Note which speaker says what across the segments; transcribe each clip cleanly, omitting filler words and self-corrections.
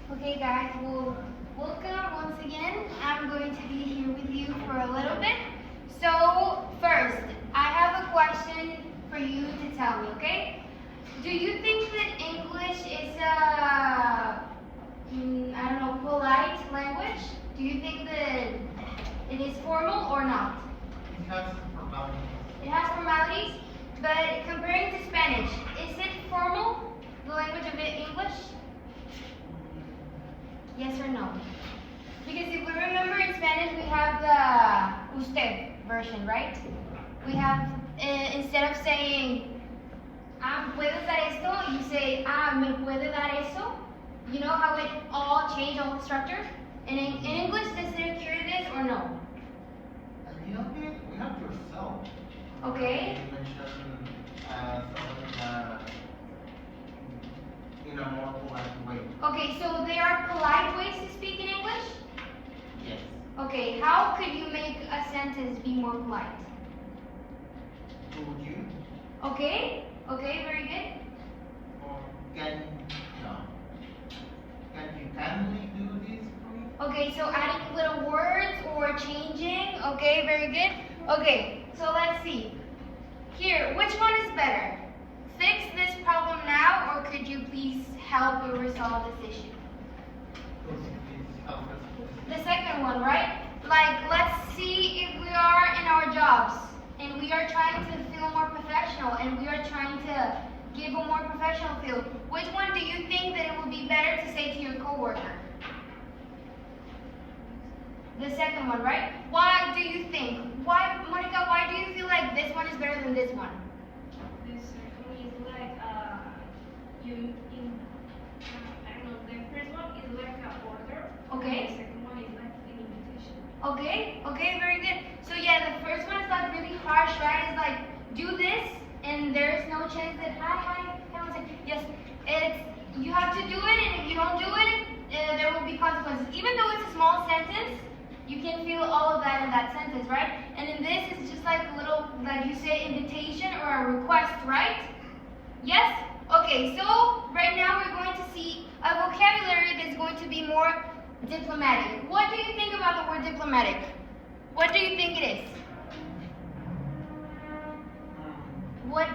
Speaker 1: Okay guys, well, welcome once again. I'm going to be here with you for a little bit. So first, I have a question for you to tell me, okay? Do you think that English is polite language? Do you think that it is formal or not?
Speaker 2: It has formalities.
Speaker 1: It has formalities, but comparing to Spanish, is it formal, the language of English? Yes or no? Because if we remember in Spanish, we have the usted version, right? We have, instead of saying, ¿puedes dar esto? You say, ¿me puede dar eso? You know how it all changed, all the structure? And in English, does it occur this or no?
Speaker 2: A little bit, we have yourself.
Speaker 1: Okay.
Speaker 2: You mentioned something in a more polite way.
Speaker 1: Okay, so there are polite ways to speak in English?
Speaker 2: Yes.
Speaker 1: Okay, how could you make a sentence be more polite?
Speaker 2: Would you?
Speaker 1: Okay, very good.
Speaker 2: Or can you kindly do this for me?
Speaker 1: Okay, so adding little words or changing. Okay, very good. Okay, so let's see. Here, which one is better? Fix this problem now, or could you please help me resolve this issue?
Speaker 2: Please help us.
Speaker 1: The second one, right? Like, let's see if we are in our jobs and we are trying to feel more professional and we are trying to give a more professional feel. Which one do you think that it would be better to say to your coworker? The second one, right? Why do you think? Why, Monica, why do you feel like this one is better than this one?
Speaker 3: The second is like the first one is like an order.
Speaker 1: Okay.
Speaker 3: And the second one is like an invitation.
Speaker 1: Okay, very good. So yeah, the first one is like really harsh, right? It's like, do this, and there's no chance that, hi, one second. Yes, you have to do it, and if you don't do it, there will be consequences. Even though it's a small sentence, you can feel all of that in that sentence, right? And in this, it's just like a little, like you say, invitation or a request, right? Yes? Okay, so right now we're going to see a vocabulary that's going to be more diplomatic. What do you think about the word diplomatic? What do you think it is? What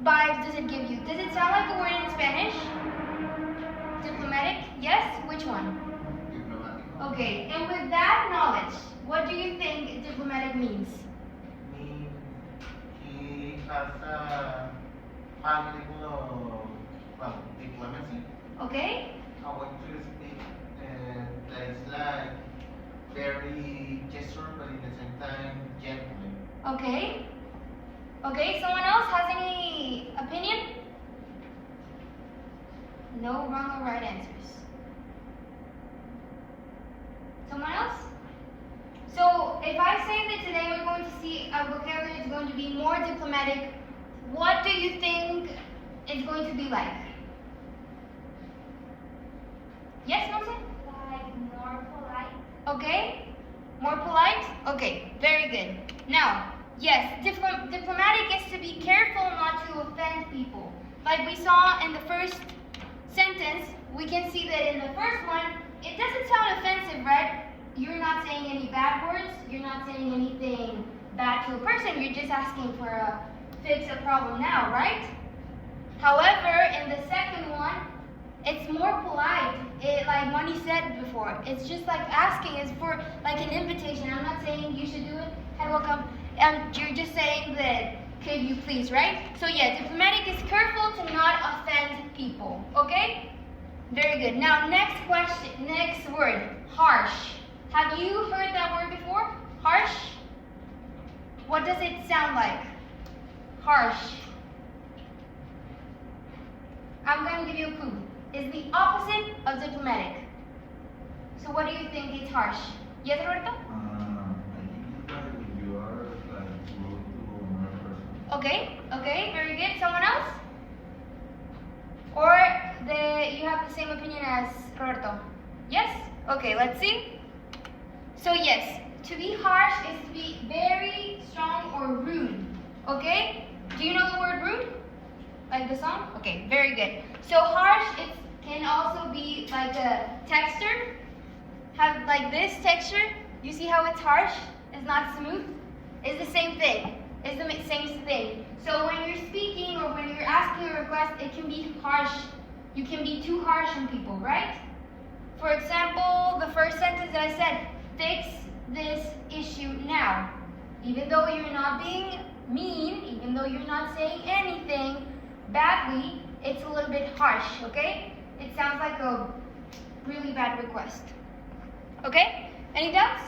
Speaker 1: vibes does it give you? Does it sound like a word in Spanish? Diplomatic? Yes? Which one?
Speaker 2: Diplomatic.
Speaker 1: Okay, and with that knowledge, what do you think diplomatic means?
Speaker 2: Means he has a high level of diplomacy.
Speaker 1: Okay?
Speaker 2: A way to speak that is like very gesture, but at the same time gentleman.
Speaker 1: Okay. Okay, someone else has any opinion? No wrong or right answers. Someone else? So, if I say that today we're going to see a vocabulary that's going to be more diplomatic, what do you think it's going to be like? Yes, Monse?
Speaker 3: Like more polite.
Speaker 1: Okay? More polite? Okay, very good. Now, yes, diplomatic is to be careful not to offend people. Like we saw in the first sentence, we can see that in the first one, it doesn't sound offensive, right? You're not saying any bad words, you're not saying anything bad to a person, you're just asking for a fix a problem now, right? However, in the second one, it's more polite. Like Moni said before, it's just like asking, it's for like an invitation. I'm not saying you should do it, hi, welcome. You're just saying that, could you please, right? So yeah, diplomatic is careful to not offend people, okay? Very good. Now next question, next word, harsh. Have you heard that word before? Harsh? What does it sound like? Harsh. I'm going to give you a clue. It's the opposite of diplomatic. So what do you think is harsh? Yes, Roberto?
Speaker 4: I think it's like if you are like rude to another person.
Speaker 1: Okay, very good. Someone else? Or you have the same opinion as Roberto? Yes? Okay, let's see. So yes, to be harsh is to be very strong or rude. Okay? Do you know the word rude? Like the song? Okay, very good. So harsh, it's can also be like a texture. Have like this texture. You see how it's harsh? It's not smooth? It's the same thing. It's the same thing. So when you're speaking or when you're asking a request, it can be harsh. You can be too harsh on people, right? For example, the first sentence that I said, fix this issue now. Even though you're not being mean, even though you're not saying anything badly, it's a little bit harsh, okay? It sounds like a really bad request. Okay? Any doubts?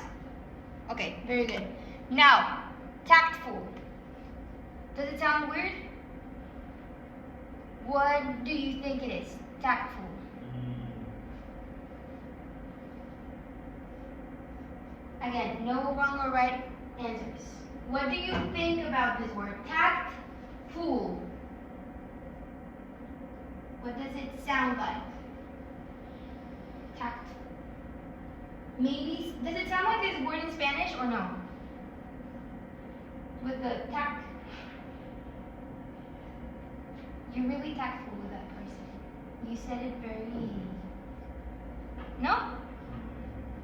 Speaker 1: Okay, very good. Now, tactful. Does it sound weird? What do you think it is? Tactful. Again, no wrong or right answers. What do you think about this word? Tactful. What does it sound like? Tactful. Maybe, does it sound like this word in Spanish or no? With the tact. You're really tactful with that person. You said it very... No?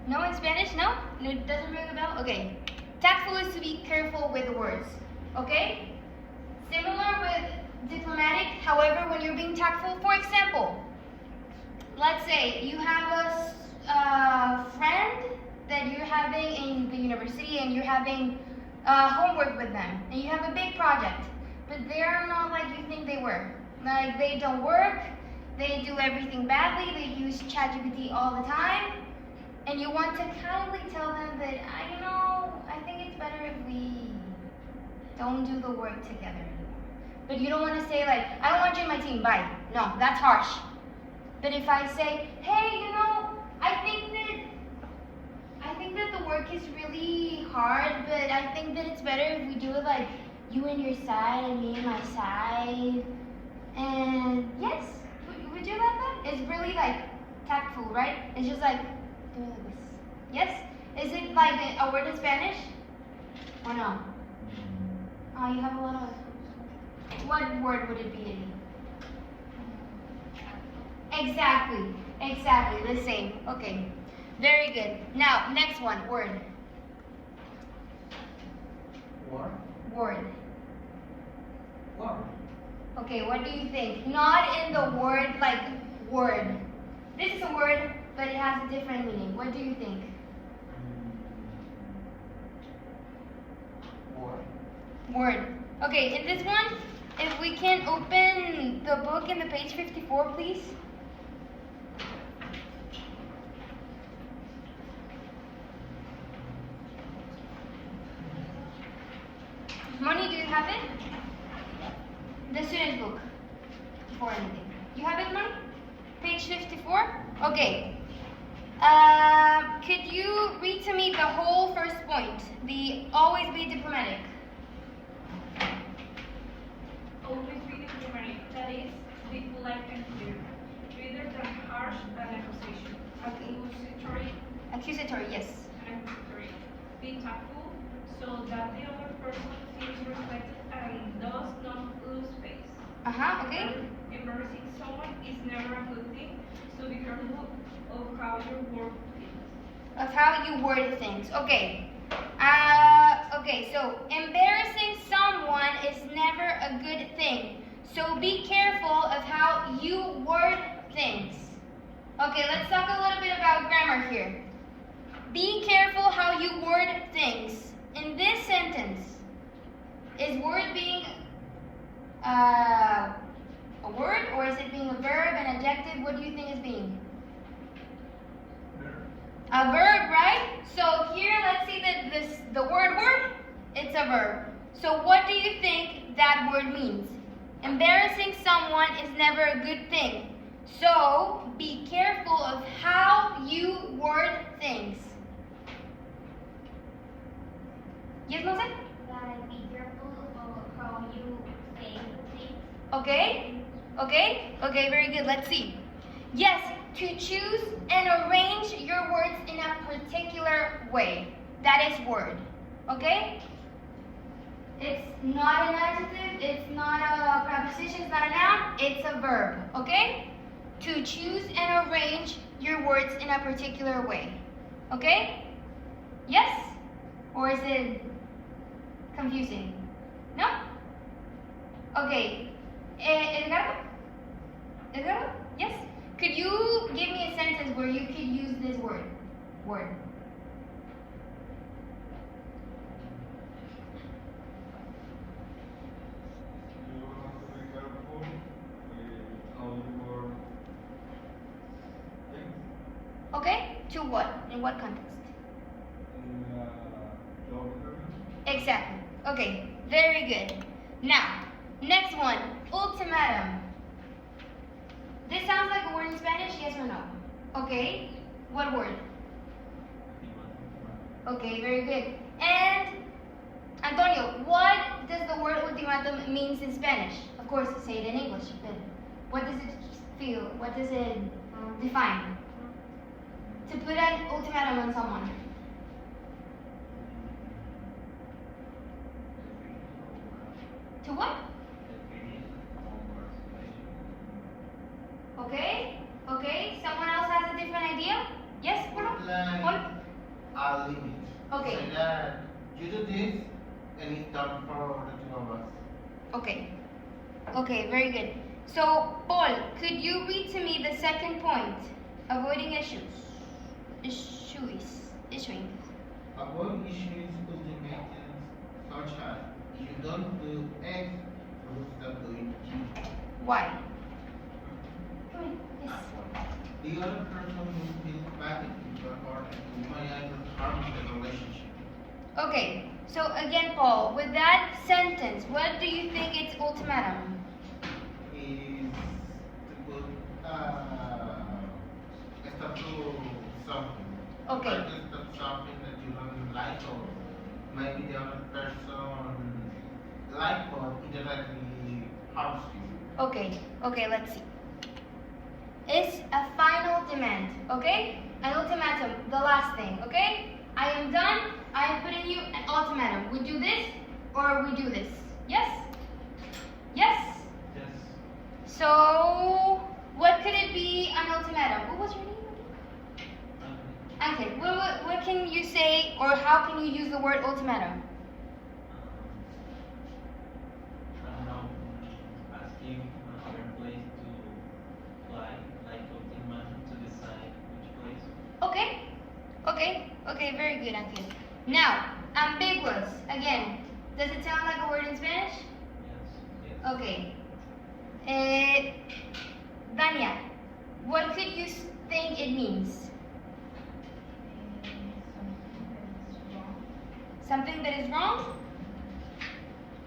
Speaker 1: No in Spanish? No? It doesn't ring a bell? Okay. Tactful is to be careful with the words. Okay? Similar with diplomatic, however, when you're being tactful, for example, let's say you have a friend that you're having in the university and you're having homework with them and you have a big project, but they're not like you think they were. Like they don't work, they do everything badly, they use ChatGPT all the time, and you want to kindly tell them that, I think it's better if we don't do the work together anymore. But you don't want to say like, I don't want you in my team, bye. No, that's harsh. But if I say, hey, I think that the work is really hard, but I think that it's better if we do it like you and your side and me and my side. And yes, would you like that? It's really like tactful, right? It's just like, do it like this. Yes? Is it like a word in Spanish? Or no? Oh, you have a lot of... What word would it be in? Exactly, the same. Okay, very good. Now, next one, word. Word. Okay, what do you think? Not in the word like word. This is a word, but it has a different meaning. What do you think? Word. Okay, in this one, if we can open the book in the page 54, please. Moni, do you have it? The student's book. Before anything. You have it, Moni? Page 54? Okay. Could you read to me the whole first point? The always be diplomatic.
Speaker 3: Always be diplomatic, that is, be polite and clear, rather than harsh and accusation.
Speaker 1: Accusatory, yes.
Speaker 3: Accusatory. Be tactful so that the other person feels respected and does not lose face.
Speaker 1: Okay.
Speaker 3: Embarrassing someone is never a good thing, so be careful of how you word things.
Speaker 1: Of how you word things. Okay. Okay, so embarrassing someone is never a good thing. So be careful of how you word things. Okay, let's talk a little bit about grammar here. Be careful how you word things. In this sentence, is word being a word, or is it being a verb, an adjective? What do you think is being? A verb, right? So here, let's see that the word, it's a verb. So what do you think that word means? Embarrassing someone is never a good thing. So be careful of how you word things. Yes, Monse?
Speaker 5: Be careful of how you say things.
Speaker 1: Okay, very good. Let's see. Yes, to choose and arrange your words in a particular way. That is word. Okay? It's not an adjective, it's not a preposition, it's not a noun, it's a verb. Okay? to choose and arrange your words in a particular way. Okay? Yes? Or is it confusing? No? Okay. Edgardo? Edgardo? Yes? Could you give me a sentence where you could use this word?
Speaker 4: You have to be careful with how you word things.
Speaker 1: Okay? To what? In what context?
Speaker 4: In job interview.
Speaker 1: Exactly. Okay, very good. Now, next one, ultimatum. This sounds like a word in Spanish, yes or no? Okay, what word? Okay, very good. And, Antonio, what does the word ultimatum means in Spanish? Of course, say it in English, but what does it feel? What does it define? To put an ultimatum on someone. To what? Okay, okay. Someone else has a different idea? Yes, Bruno?
Speaker 2: Like a limit.
Speaker 1: Okay.
Speaker 2: Say that you do this and it's done for the two of us.
Speaker 1: Okay. Okay, very good. So, Paul, could you read to me the second point? Avoiding issues. Issuing.
Speaker 2: Avoid issues ultimatums such as if you don't do X, you will stop doing G.
Speaker 1: Why? Come in. Yes.
Speaker 2: The other person will feel bad if you are hard and you might either harm the relationship.
Speaker 1: Okay, so again, Paul, with that sentence, what do you think its ultimatum?
Speaker 2: Is to put stop to something.
Speaker 1: Okay.
Speaker 2: Or to stop something that you don't like or maybe the other person like but indirectly harms you.
Speaker 1: Okay, okay, let's see. It's a final demand, okay? An ultimatum, the last thing, okay? I am done, I am putting you an ultimatum. We do this or we do this. Yes? Yes?
Speaker 6: Yes.
Speaker 1: So, what could it be an ultimatum? What was your name again? Okay, what can you say or how can you use the word ultimatum?
Speaker 6: I don't know. Asking another place to fly, like ultimatum to decide which place.
Speaker 1: Okay, okay, okay, very good, Angel. Now, ambiguous. Again, does it sound like a word in Spanish?
Speaker 6: Yes. Yes.
Speaker 1: Okay. Dania, what could you think it means? Something that is wrong?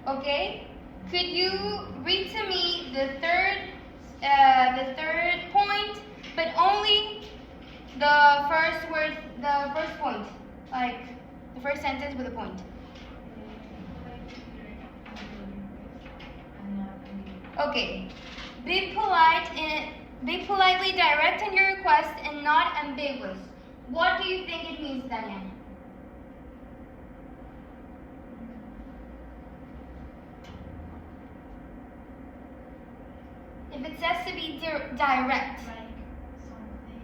Speaker 1: Okay. Could you read to me the third point, but only the first word, the first point, like the first sentence with a point? Okay. Be politely direct in your request and not ambiguous. What do you think it means, Daniel? If it says to be direct,
Speaker 5: Like something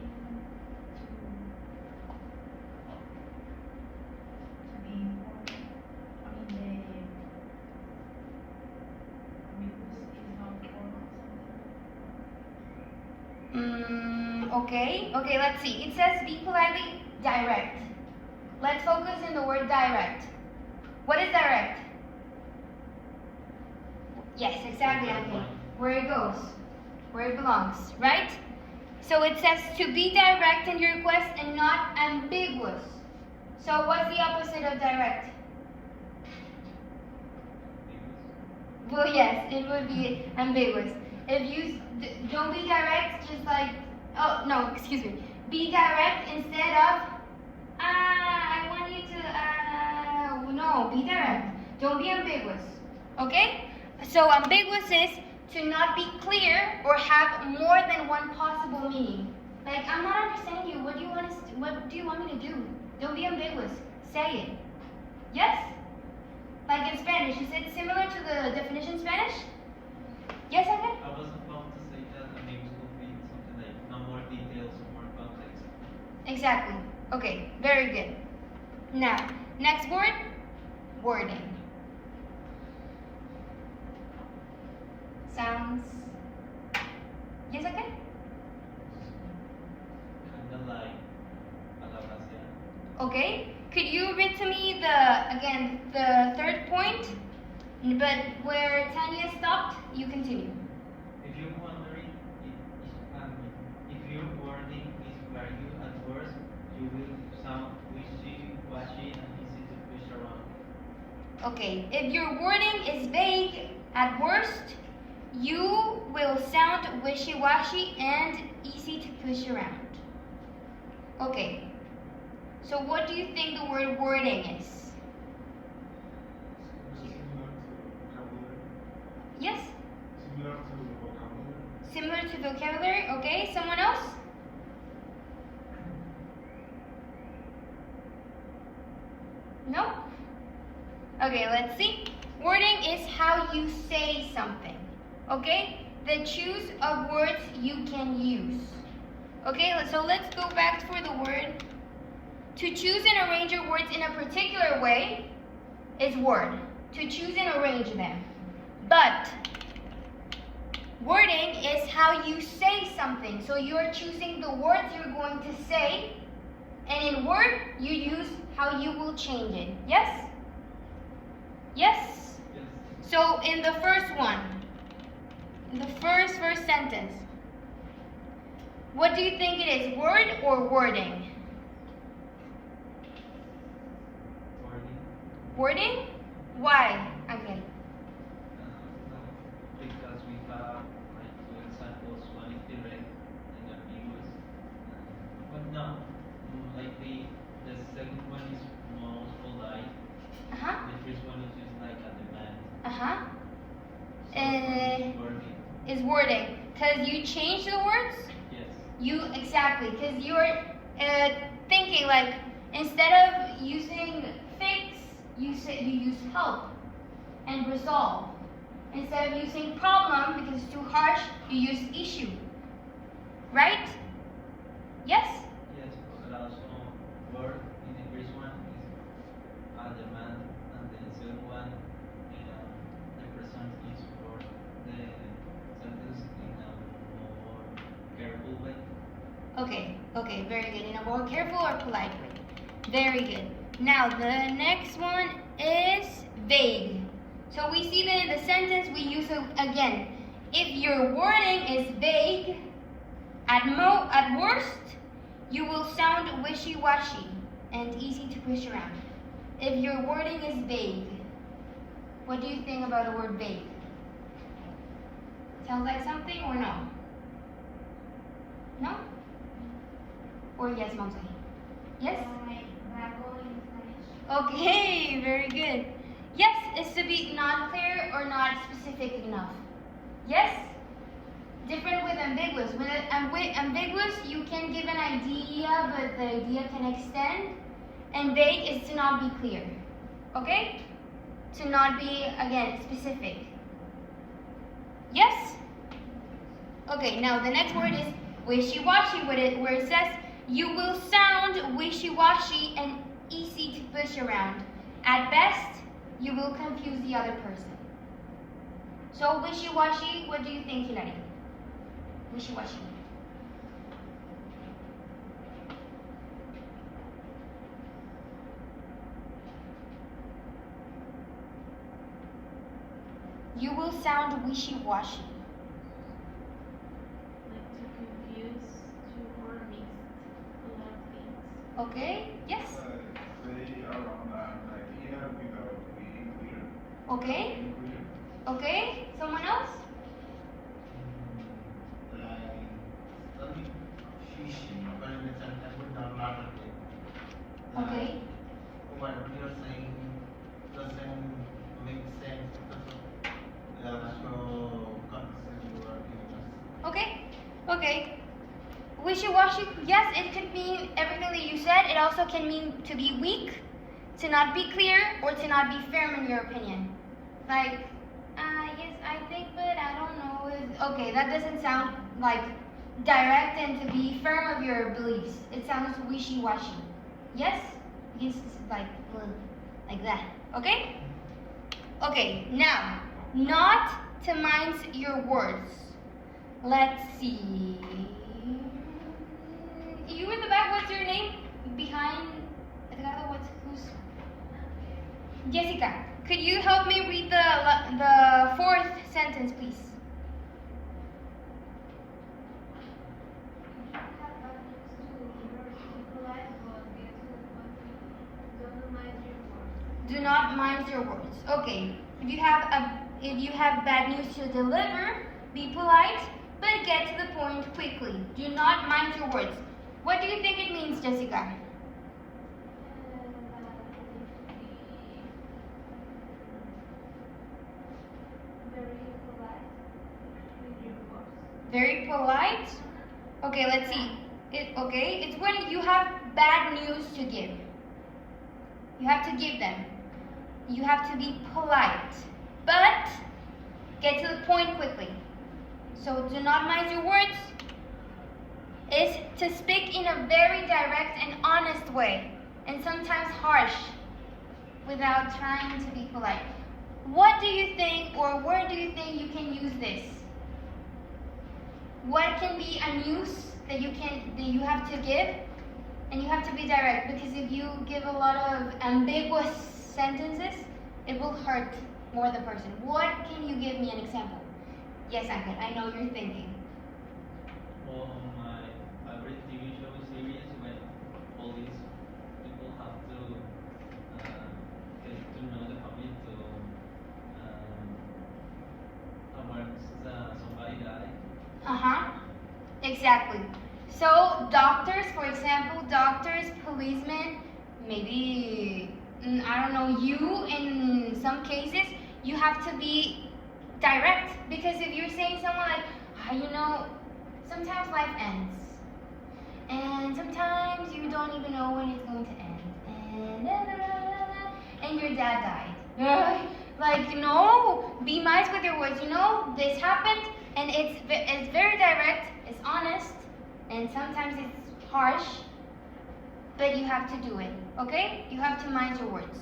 Speaker 5: to be important. I mean, the amicus is not formal.
Speaker 1: Okay, let's see. It says be politely direct. Let's focus on the word direct. What is direct? Yes, exactly, Angel. Where it goes, where it belongs, right? So it says to be direct in your request and not ambiguous. So what's the opposite of direct? Well, yes, it would be ambiguous. If you don't be direct, just like, oh, no, excuse me. Be direct instead of, I want you to, no, be direct. Don't be ambiguous, okay? So ambiguous is to not be clear or have more than one possible meaning. Like, I'm not understanding you. What do you want me to do? Don't be ambiguous. Say it. Yes? Like in Spanish, is it similar to the definition in Spanish? Yes, I can?
Speaker 6: I was about to say that amigos would be something
Speaker 1: Exactly. Okay, very good. Now, next word, wording. Sounds. Yes, okay?
Speaker 6: Kinda like Alabacia.
Speaker 1: Okay. Could you read to me the third point? But where Tanya stopped, you continue.
Speaker 6: If you're wondering if your wording is vague at worst, you will sound wishy-washy and easy to push around.
Speaker 1: Okay, if your wording is vague at worst, you will sound wishy-washy and easy to push around. Okay, so what do you think the word wording is?
Speaker 4: Similar to vocabulary.
Speaker 1: Yes?
Speaker 4: Similar to vocabulary.
Speaker 1: Similar to vocabulary? Okay, someone else? No? Okay, let's see. Wording is how you say something. Okay? The choose of words you can use. Okay, so let's go back for the word. To choose and arrange your words in a particular way is word. To choose and arrange them. But wording is how you say something. So you're choosing the words you're going to say, and in word you use how you will change it. Yes? Yes?
Speaker 6: Yes.
Speaker 1: So in the first one, in the first sentence, what do you think it is, word or wording?
Speaker 6: Wording.
Speaker 1: Wording? Why? Okay.
Speaker 6: Because we have like two examples, one is direct and ambiguous. But no, like the second one is most polite.
Speaker 1: Uh-huh.
Speaker 6: The first one is just like a demand.
Speaker 1: Uh-huh.
Speaker 6: So it's wording.
Speaker 1: Is wording. Because you change the words?
Speaker 6: Yes.
Speaker 1: Exactly. Because you're thinking like, instead of using fix, you use help and resolve. Instead of using problem, because it's too harsh, you use issue. Right? Yes?
Speaker 6: Yes, but also word in the first one is a demand, and the second one the person is for the sentence in a more careful way.
Speaker 1: Okay, very good. In a more careful or polite way. Very good. Now, the next one is vague. So we see that in the sentence we use it again. If your wording is vague, at worst, you will sound wishy-washy and easy to push around. If your wording is vague, what do you think about the word vague? Sounds like something or no? No? Or yes, Monse? Yes?
Speaker 5: Like vago in Spanish.
Speaker 1: Okay, very good. Yes is to be not clear or not specific enough. Yes? Different with ambiguous. With ambiguous, you can give an idea, but the idea can extend. And vague is to not be clear. Okay? To not be, again, specific. Yes? Okay, now the next word is wishy-washy, where it says, you will sound wishy-washy and easy to push around. At best, you will confuse the other person. So wishy-washy, what do you think, Hilary? Wishy-washy. You will sound wishy-washy.
Speaker 3: Like to confuse, to or mix a lot of things.
Speaker 1: Okay? Yes?
Speaker 4: Say around an idea without being clear.
Speaker 1: Okay?
Speaker 4: Being clear.
Speaker 1: Okay? Someone else?
Speaker 2: Like study fishing, but in the sentence with not lot of it.
Speaker 1: Okay.
Speaker 2: What you're saying doesn't make sense because of the actual concept you are giving us.
Speaker 1: Okay? Okay. Wishy-washy, yes, it could mean everything that you said. It also can mean to be weak, to not be clear, or to not be firm in your opinion. Like, yes, I think, but I don't know. Okay, that doesn't sound like direct and to be firm of your beliefs. It sounds wishy-washy. Yes? It's like that. Okay? Okay, now, not to mince your words. Let's see. You in the back, what's your name? Behind Edgardo, who's? Jessica, could you help me read the fourth sentence, please? Do not mind your words. Okay. If you have bad news to deliver, be polite, but get to the point quickly. Do not mind your words. What do you think it means, Jessica? Very polite. Okay, let's see. It's when you have bad news to give. You have to give them. You have to be polite, but get to the point quickly. So do not mind your words is to speak in a very direct and honest way, and sometimes harsh, without trying to be polite. What do you think, or where do you think you can use this? What can be a news that you have to give, and you have to be direct, because if you give a lot of ambiguous sentences, it will hurt more the person. What can you give me an example? Yes, Angel, I know you're thinking.
Speaker 6: Well, my favorite TV show series when all these people have to get to know the family to when somebody died.
Speaker 1: Exactly. So doctors, for example, policemen, maybe, I don't know, you in some cases, you have to be direct, because if you're saying someone like, sometimes life ends, and sometimes you don't even know when it's going to end, and your dad died. Be nice with your words. This happened, and it's very direct, it's honest, and sometimes it's harsh, but you have to do it, okay? You have to mind your words.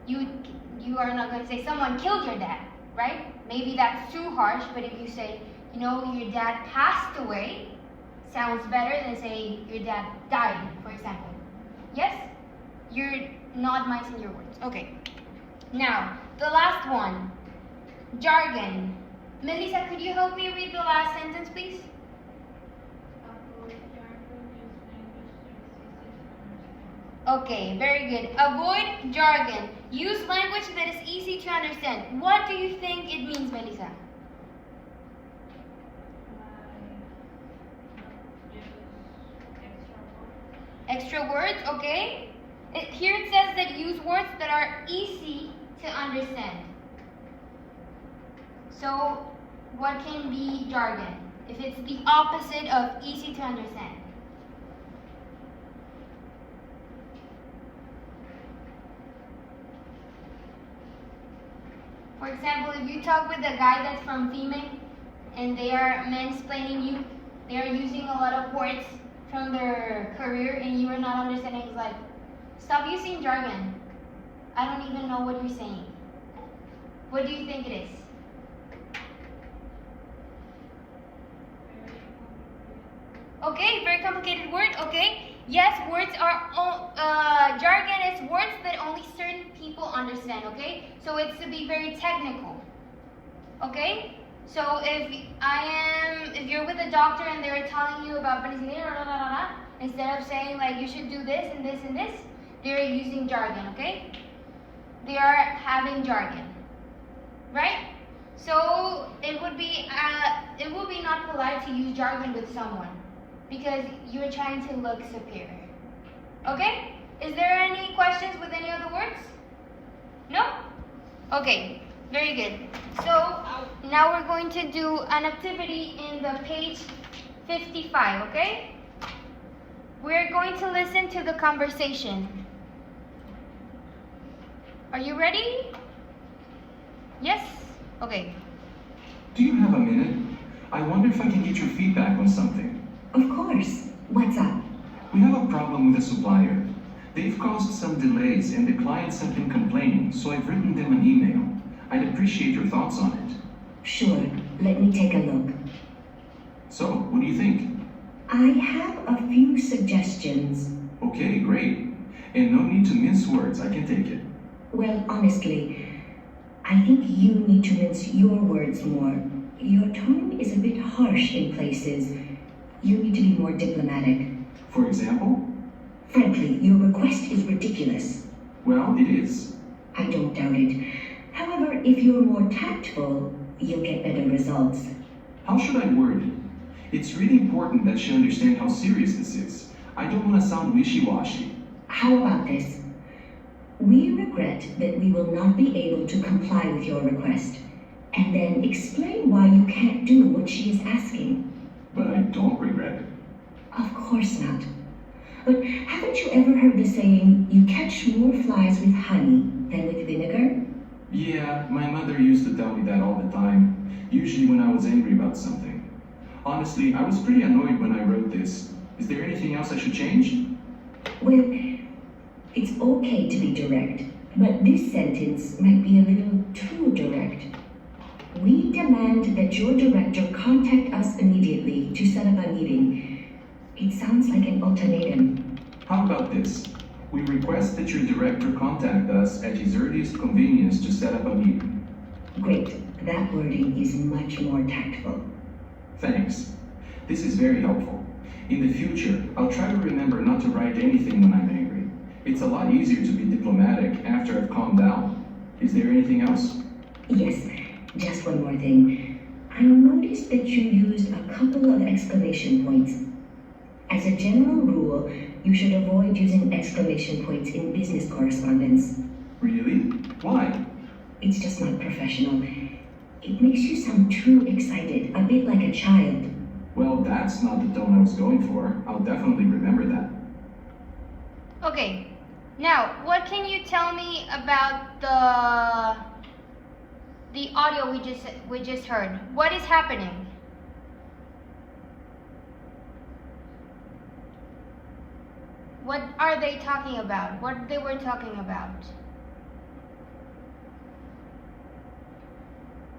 Speaker 1: You are not going to say someone killed your dad, right? Maybe that's too harsh, but if you say, your dad passed away, sounds better than saying your dad died, for example. Yes? You're not minding your words. Okay. Now, the last one, jargon. Melissa, could you help me read the last sentence, please? Okay, very good. Avoid jargon. Use language that is easy to understand. What do you think it means, Melissa? Extra words, okay. Here it says that use words that are easy to understand. So, what can be jargon? If it's the opposite of easy to understand. For example, if you talk with a guy that's from FEMA and they are mansplaining you, they are using a lot of words from their career and you are not understanding, it's like, stop using jargon. I don't even know what you're saying. What do you think it is? Okay, very complicated word, okay. Yes, words are, jargon is words that only certain people understand, okay? So it's to be very technical, okay? So if you're with a doctor and they're telling you about penicillin, instead of saying like you should do this and this and this, they're using jargon, okay? They are having jargon, right? So it would be not polite to use jargon with someone, because you're trying to look superior. Okay? Is there any questions with any of the words? No? Okay, very good. So now we're going to do an activity in the page 55, okay? We're going to listen to the conversation. Are you ready? Yes? Okay.
Speaker 7: Do you have a minute? I wonder if I can get your feedback on something.
Speaker 8: Of course. What's up?
Speaker 7: We have a problem with a supplier. They've caused some delays and the clients have been complaining, so I've written them an email. I'd appreciate your thoughts on it.
Speaker 8: Sure. Let me take a look.
Speaker 7: So, what do you think?
Speaker 8: I have a few suggestions.
Speaker 7: Okay, great. And no need to mince words, I can take it.
Speaker 8: Well, honestly, I think you need to mince your words more. Your tone is a bit harsh in places. You need to be more diplomatic.
Speaker 7: For example?
Speaker 8: Frankly, your request is ridiculous.
Speaker 7: Well, it is.
Speaker 8: I don't doubt it. However, if you're more tactful, you'll get better results.
Speaker 7: How should I word it? It's really important that she understand how serious this is. I don't want to sound wishy-washy.
Speaker 8: How about this? We regret that we will not be able to comply with your request, and then explain why you can't do what she is asking.
Speaker 7: But I don't regret it.
Speaker 8: Of course not. But haven't you ever heard the saying, you catch more flies with honey than with vinegar?
Speaker 7: Yeah, my mother used to tell me that all the time, usually when I was angry about something. Honestly, I was pretty annoyed when I wrote this. Is there anything else I should change?
Speaker 8: Well, it's okay to be direct, but this sentence might be a little too direct. We demand that your director contact us immediately to set up a meeting. It sounds like an ultimatum.
Speaker 7: How about this? We request that your director contact us at his earliest convenience to set up a meeting.
Speaker 8: Great. That wording is much more tactful.
Speaker 7: Thanks. This is very helpful. In the future, I'll try to remember not to write anything when I'm angry. It's a lot easier to be diplomatic after I've calmed down. Is there anything else?
Speaker 8: Yes, just one more thing. I noticed that you used a couple of exclamation points. As a general rule, you should avoid using exclamation points in business correspondence.
Speaker 7: Really? Why?
Speaker 8: It's just not professional. It makes you sound too excited, a bit like a child.
Speaker 7: Well, that's not the tone I was going for. I'll definitely remember that.
Speaker 1: Okay. Now, what can you tell me about the audio we just heard? What is happening? What are they talking about? What they were talking about?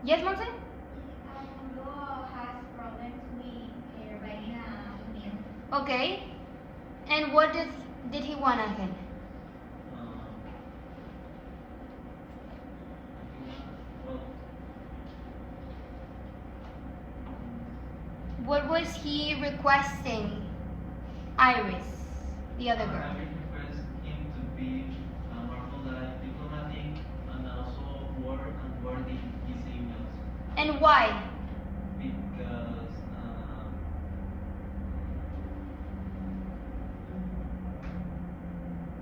Speaker 1: Yes, Monse?
Speaker 5: Law has problems with writing an email.
Speaker 1: Okay. And what did he want, Angel? What was he requesting Iris, the other girl?
Speaker 6: I request him to be more polite, diplomatic, and also wording his emails.
Speaker 1: And why?
Speaker 6: Because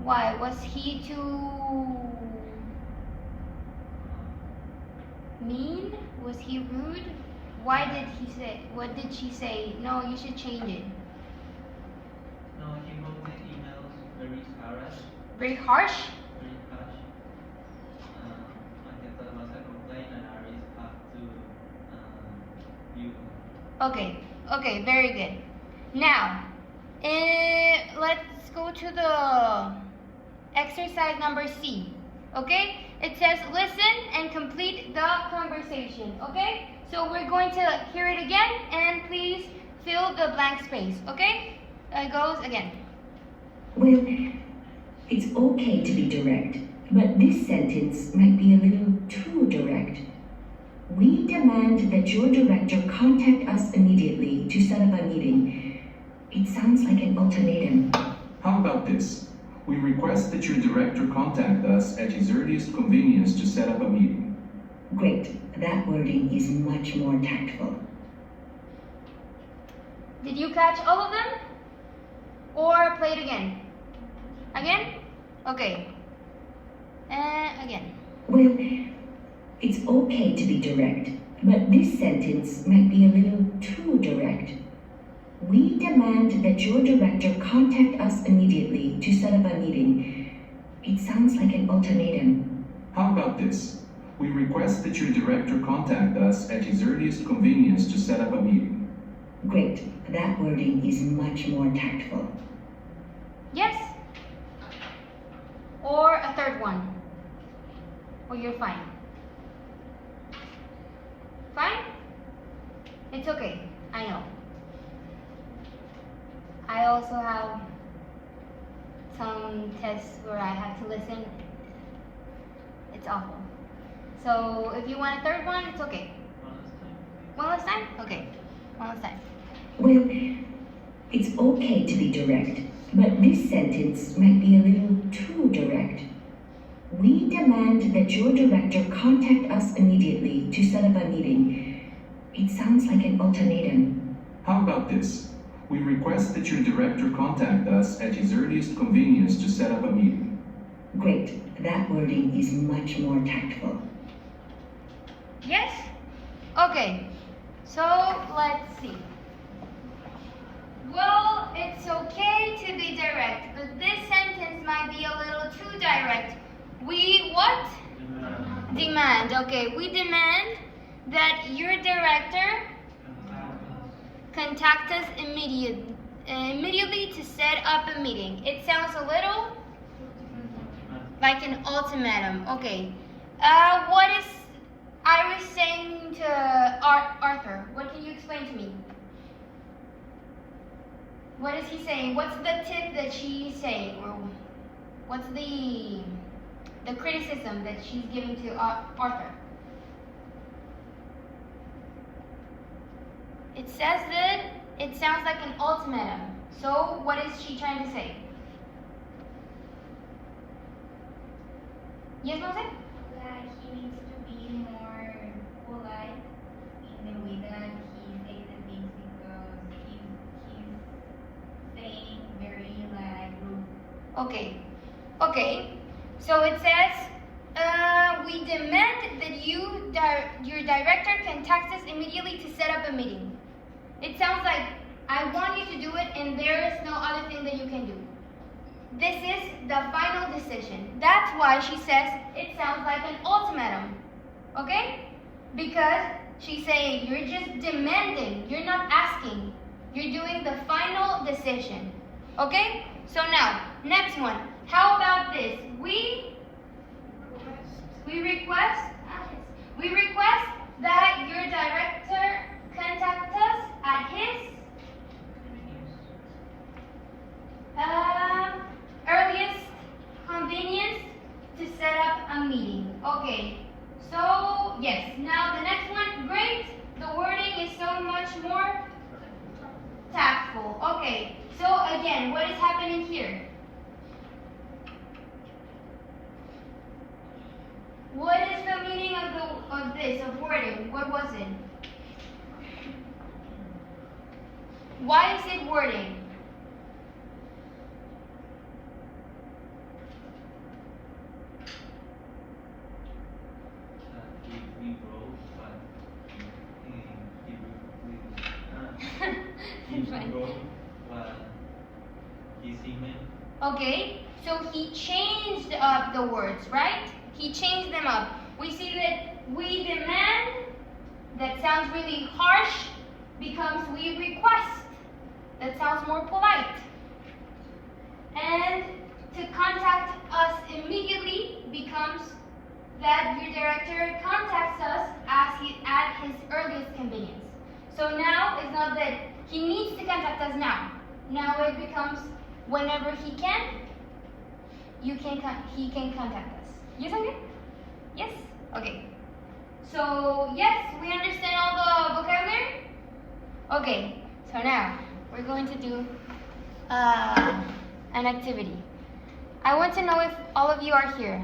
Speaker 1: Why? Was he too mean? Was he rude? Why did he say, what did she say? No, you should change it.
Speaker 6: no, he wrote the emails very harsh.
Speaker 1: Very harsh?
Speaker 6: Very harsh. I thought it was a complaint and Iris have to view.
Speaker 1: Okay, very good. Now, let's go to the exercise number C. Okay? It says listen and complete the conversation. Okay? So we're going to hear it again and please fill the blank space. Okay? It goes again.
Speaker 8: Well, it's okay to be direct, but this sentence might be a little too direct. We demand that your director contact us immediately to set up a meeting. It sounds like an ultimatum.
Speaker 7: How about this? We request that your director contact us at his earliest convenience to set up a meeting.
Speaker 8: Great. That wording is much more tactful.
Speaker 1: Did you catch all of them? Or play it again? Again? Okay. And again.
Speaker 8: Well, it's okay to be direct, but this sentence might be a little too direct. We demand that your director contact us immediately to set up a meeting. It sounds like an ultimatum.
Speaker 7: How about this? We request that your director contact us at his earliest convenience to set up a meeting.
Speaker 8: Great. That wording is much more tactful.
Speaker 1: Yes? Or a third one? Or you're fine? Fine? It's okay. I know. I also have some tests where I have to listen. It's awful. So if you want a third one, it's okay.
Speaker 6: One last time.
Speaker 1: One last time? Okay. One last time.
Speaker 8: Well, it's okay to be direct, but this sentence might be a little too direct. We demand that your director contact us immediately to set up a meeting. It sounds like an ultimatum.
Speaker 7: How about this? We request that your director contact us at his earliest convenience to set up a meeting.
Speaker 8: Great. That wording is much more tactful.
Speaker 1: Yes? Okay. So let's see. Well, it's okay to be direct, but this sentence might be a little too direct. We what? Demand. Okay, we demand that your director contact us immediately to set up a meeting. It sounds a little like an ultimatum. Okay. What is Iris saying to Arthur? What can you explain to me? What is he saying? What's the tip that she's saying? Or what's the criticism that she's giving to Arthur? It says that it sounds like an ultimatum. So what is she trying to say? Yes, Monse?
Speaker 5: Like he needs to be more polite in the way that he says the things because he's saying very like rude.
Speaker 1: Okay. Okay. So it says, we demand that your director contact us immediately to set up a meeting. It sounds like I want you to do it and there is no other thing that you can do. This is the final decision. That's why she says it sounds like an ultimatum. Okay? Because she's saying you're just demanding, you're not asking. You're doing the final decision. Okay? So now, next one. How about this? We request that your director contact us at his earliest convenience to set up a meeting. Okay, so yes. Now the next one, great. The wording is so much more tactful. Okay, so again, what is happening here? What is the meaning of this wording? What was it? Why is it wording?
Speaker 6: We wrote, but
Speaker 1: That's fine.
Speaker 6: wrote what his email.
Speaker 1: Okay, so he changed up the words, right? He changed them up. We see that we demand, that sounds really harsh, becomes we request. That sounds more polite. And to contact us immediately becomes that your director contacts us at his earliest convenience. So now it's not that he needs to contact us now. Now it becomes whenever he can, he can contact us. Yes, okay? Yes? Okay. So, yes, we understand all the vocabulary? Okay, so now we're going to do an activity. I want to know if all of you are here.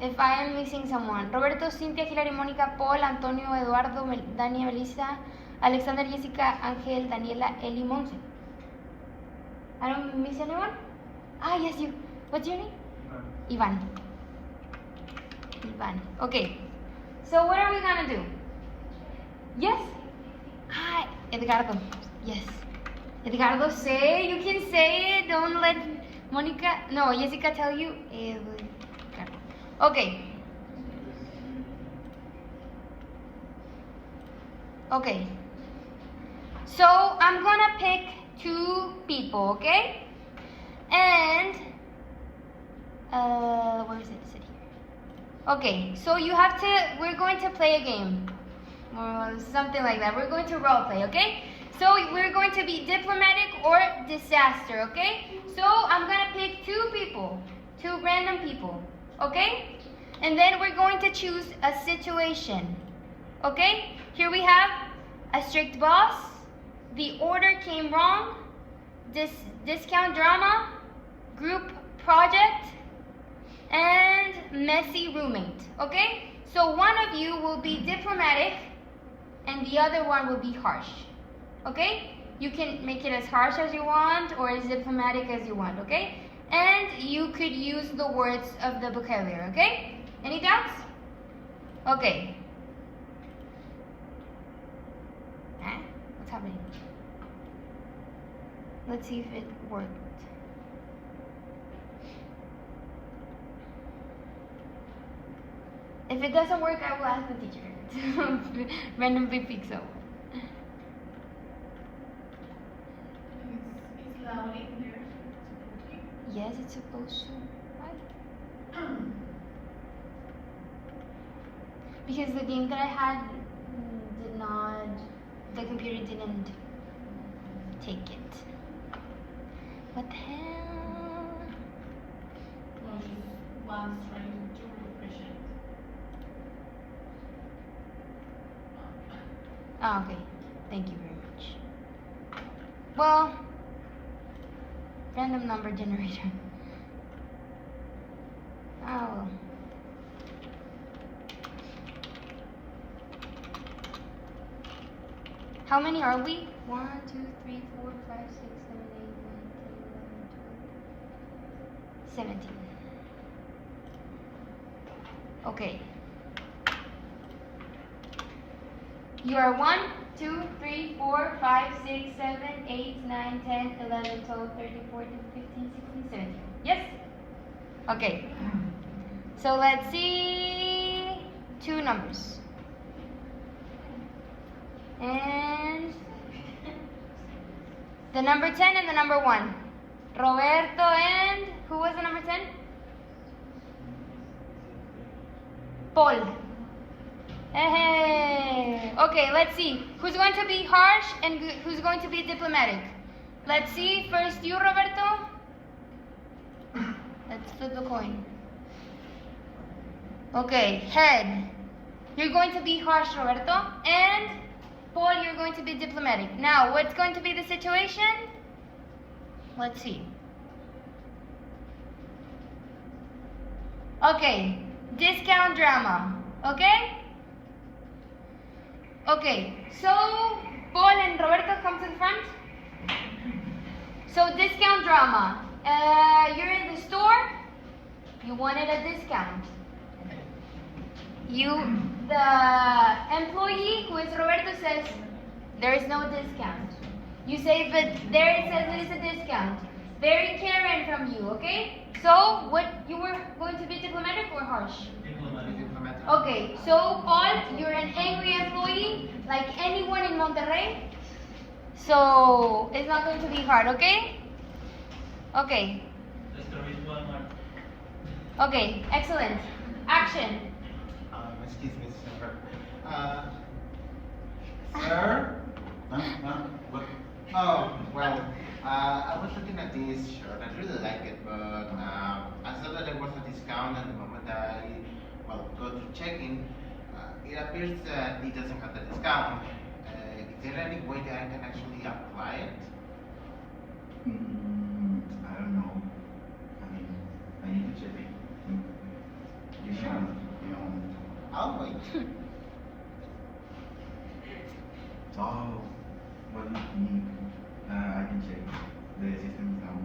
Speaker 1: If I am missing someone. Roberto, Cintia, Hilary, Mónica, Paul, Antonio, Eduardo, Dani, Melissa, Alexander, Jessica, Ángel, Daniela, Eli, Monse. I don't miss anyone? Ah, yes, you. What's your name? Ivan. Okay. So what are we gonna do? Yes? Hi, Edgardo. Yes. Edgardo, say. You can say it. Don't let Jessica tell you. Edgardo. Okay. Okay. So I'm gonna pick 2 people, okay? And where is it? Is it here? Okay. So you have to. We're going to play a game, or something like that. We're going to role play, okay? So we're going to be diplomatic or disaster, okay? So I'm gonna pick 2 people, 2 random people, okay? And then we're going to choose a situation, okay? Here we have a strict boss, the order came wrong, discount drama, group project, and messy roommate, okay? So one of you will be diplomatic and the other one will be harsh, okay? You can make it as harsh as you want or as diplomatic as you want, okay? And you could use the words of the vocabulary, okay? Any doubts? Okay. Huh? What's happening? Let's see if it worked. If it doesn't work, I will ask the teacher to randomly pick someone.
Speaker 5: It's loud in there.
Speaker 1: Yes, it's supposed to. Why? Because the game that I had did not, the computer didn't take it. What the hell?
Speaker 5: One's trying to refresh it.
Speaker 1: Oh, okay. Thank you very much. Well, random number generator. Oh, well. How many are we? 1, 2, 3, 4, 5, 6, 7, 8, 9, 10, 11, 12, 17. Okay. You are 1, 2, 3, 4, 5, 6, 7, 8, 9, 10, 11, 12, 13, 14, 15, 16, 17. Yes? Okay. So let's see 2 numbers. And the number 10 and the number 1. Roberto and who was the number 10? Paul. Hey. Okay, let's see. Who's going to be harsh and who's going to be diplomatic? Let's see. First you, Roberto. Let's flip the coin. Okay, head. You're going to be harsh, Roberto. And Paul, you're going to be diplomatic. Now, what's going to be the situation? Let's see. Okay, discount drama. Okay? Okay, so Paul and Roberto come to the front. So discount drama. You're in the store. You wanted a discount. The employee, who is Roberto, says there is no discount. You say, but there it says there is a discount. Very caring from you, okay? So, what, you were going to be diplomatic or harsh?
Speaker 6: Diplomatic.
Speaker 1: Okay, so Paul, you're an angry employee, like anyone in Monterrey. So, it's not going to be hard, okay? Okay.
Speaker 6: The story is Walmart.
Speaker 1: Okay, excellent. Action.
Speaker 2: Excuse me, sir. Sir? What? Oh, well, I was looking at this shirt. I really like it, but I saw that there was a discount, and the moment I, go to check-in, it appears that it doesn't have the discount. Is there any way that I can actually apply it?
Speaker 9: I don't know. I mean, I need to check it. You should,
Speaker 2: I'll wait.
Speaker 9: Oh, what do you mean? I can check. The system is down.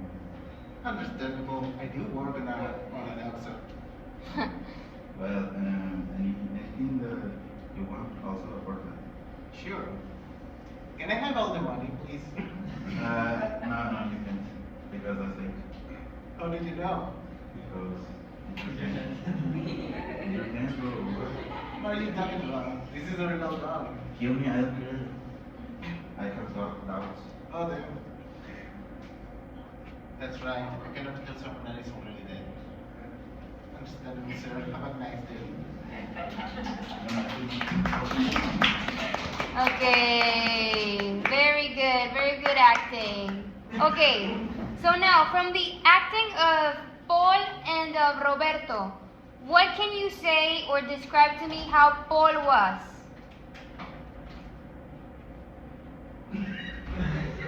Speaker 2: Understandable. I do work on an Excel.
Speaker 9: Well, anything that you want also for that.
Speaker 2: Sure. Can I have all the money, please?
Speaker 9: No, you can't. Because that's fake.
Speaker 2: How did you know?
Speaker 9: Because your hands go over.
Speaker 2: What are you talking about? This is a real dog.
Speaker 9: Kill me, I'll kill. I have doubts.
Speaker 2: Oh, damn. That's right. I cannot kill someone that is already dead. Understandable, sir. Have a nice day.
Speaker 1: Okay, very good acting. Okay, so now from the acting of Paul and of Roberto, what can you say or describe to me how Paul was?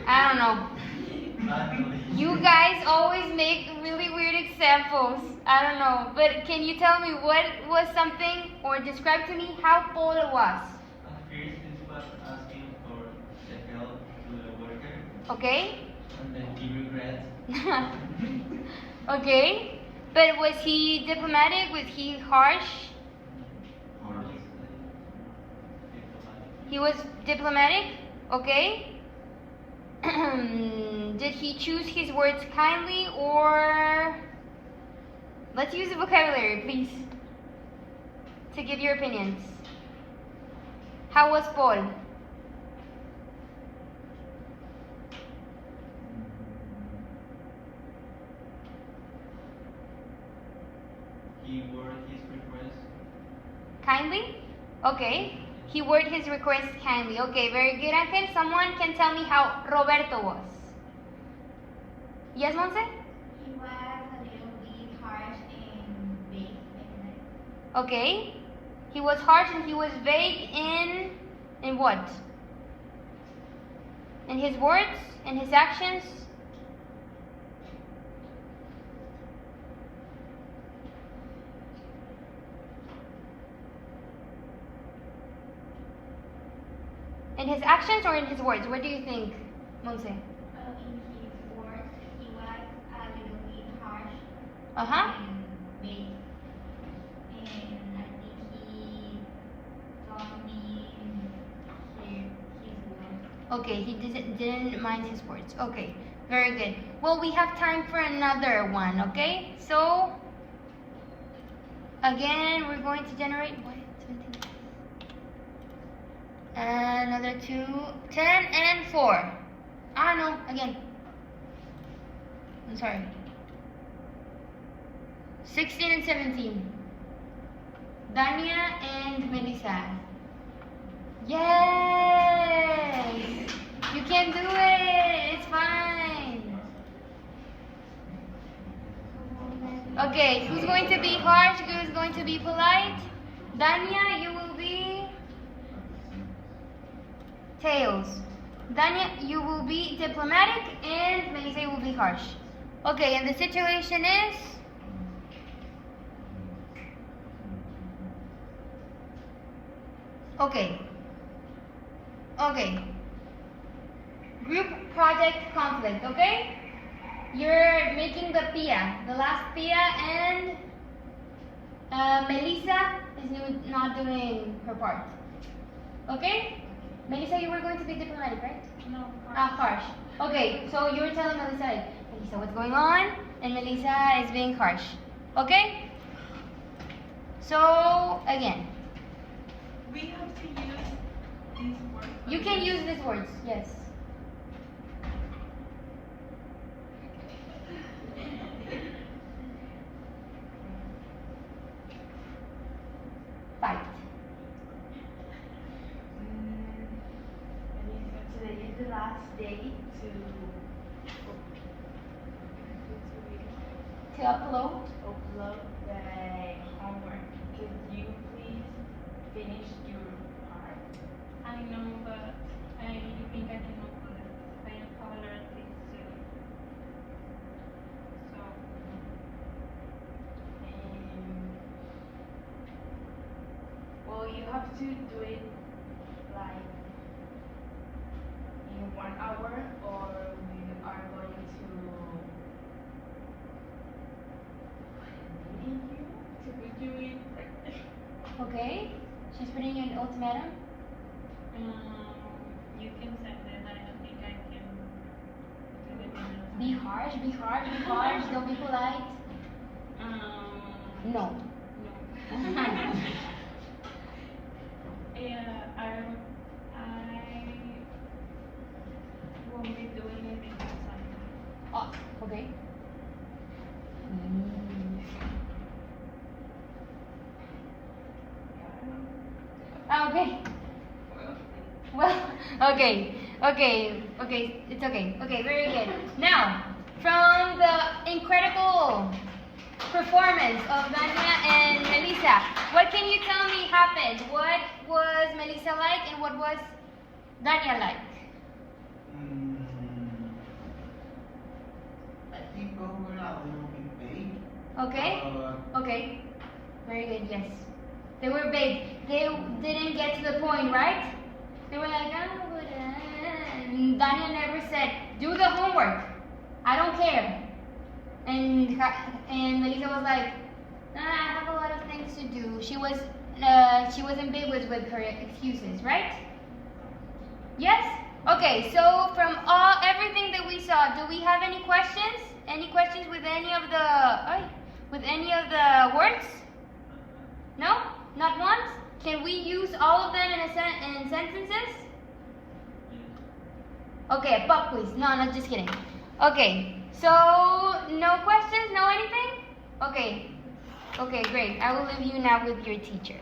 Speaker 1: I don't know. You guys always make really weird examples. I don't know, but can you tell me what was something or describe to me how Paul was?
Speaker 6: First, this was asking for the help to the worker,
Speaker 1: Okay?
Speaker 6: and then he regrets.
Speaker 1: Okay, but was he diplomatic? Was he harsh? He was diplomatic? Okay. Did he choose his words kindly or... Let's use the vocabulary, please, to give your opinions. How was Paul?
Speaker 6: He worded his request.
Speaker 1: Kindly? Okay. He worded his request kindly. Okay, very good, Angel. Someone can tell me how Roberto was. Yes, Monse?
Speaker 5: He was a little bit harsh and vague.
Speaker 1: Okay. He was harsh and he was vague in what? In his words? In his actions? In his actions or in his words? What do you think, Monse?
Speaker 5: In his words, he was a little bit harsh
Speaker 1: Uh-huh.
Speaker 5: and vague. And I think he don't mean his words.
Speaker 1: Okay, he didn't mind his words. Okay, very good. Well, we have time for another one, okay? So, again, we're going to generate what? 17. Another 2, 10, and 4. Ah, no, again. I'm sorry. 16 and 17. Dania and Melissa. Yes! You can do it! It's fine! Okay, who's going to be harsh? Who's going to be polite? Dania, you will be... Tails. Dania, you will be diplomatic, and Melissa, you will be harsh. Okay, and the situation is... Okay. Okay. Group project conflict, okay? You're making the PIA, the last PIA, and Melissa is not doing her part. Okay? Melissa, you were going to be diplomatic, right?
Speaker 3: No,
Speaker 1: Harsh. Okay, so you were telling Melissa, like, Melissa, what's going on? And Melissa is being harsh. Okay? So, again.
Speaker 3: we have to use these words.
Speaker 1: You can use these words, yes. Fight.
Speaker 5: Today is the last day to
Speaker 1: upload.
Speaker 5: upload the homework. Could you please finish your part?
Speaker 3: I know, but I think I cannot do that. I have a lot of things to do. So,
Speaker 5: Well, you have to do it like in 1 hour, or we are going to need you to put you in practice.
Speaker 1: Okay? She's putting you an ultimatum.
Speaker 3: you can send it. I don't think I can do it in a
Speaker 1: Be harsh, be harsh, be harsh. Don't be polite. No.
Speaker 3: No. won't be doing it because I'm
Speaker 1: Oh, okay. Okay. Well, okay, it's okay. Okay, very good. Now, from the incredible performance of Dania and Melissa, what can you tell me happened? What was Melissa like and what was Dania like?
Speaker 2: I think both were a little bit vague.
Speaker 1: Okay, okay, very good, yes. They were vague. They didn't get to the point, right? They were like, and Dania never said, do the homework. I don't care. And Melissa was like, I have a lot of things to do. She was ambiguous with her excuses, right? Yes? Okay, so from everything that we saw, do we have any questions? Any questions with any of the words? No? Not once? Can we use all of them in sentences? Okay, pop quiz. No, not just kidding. Okay, so no questions, no anything? Okay, great. I will leave you now with your teacher.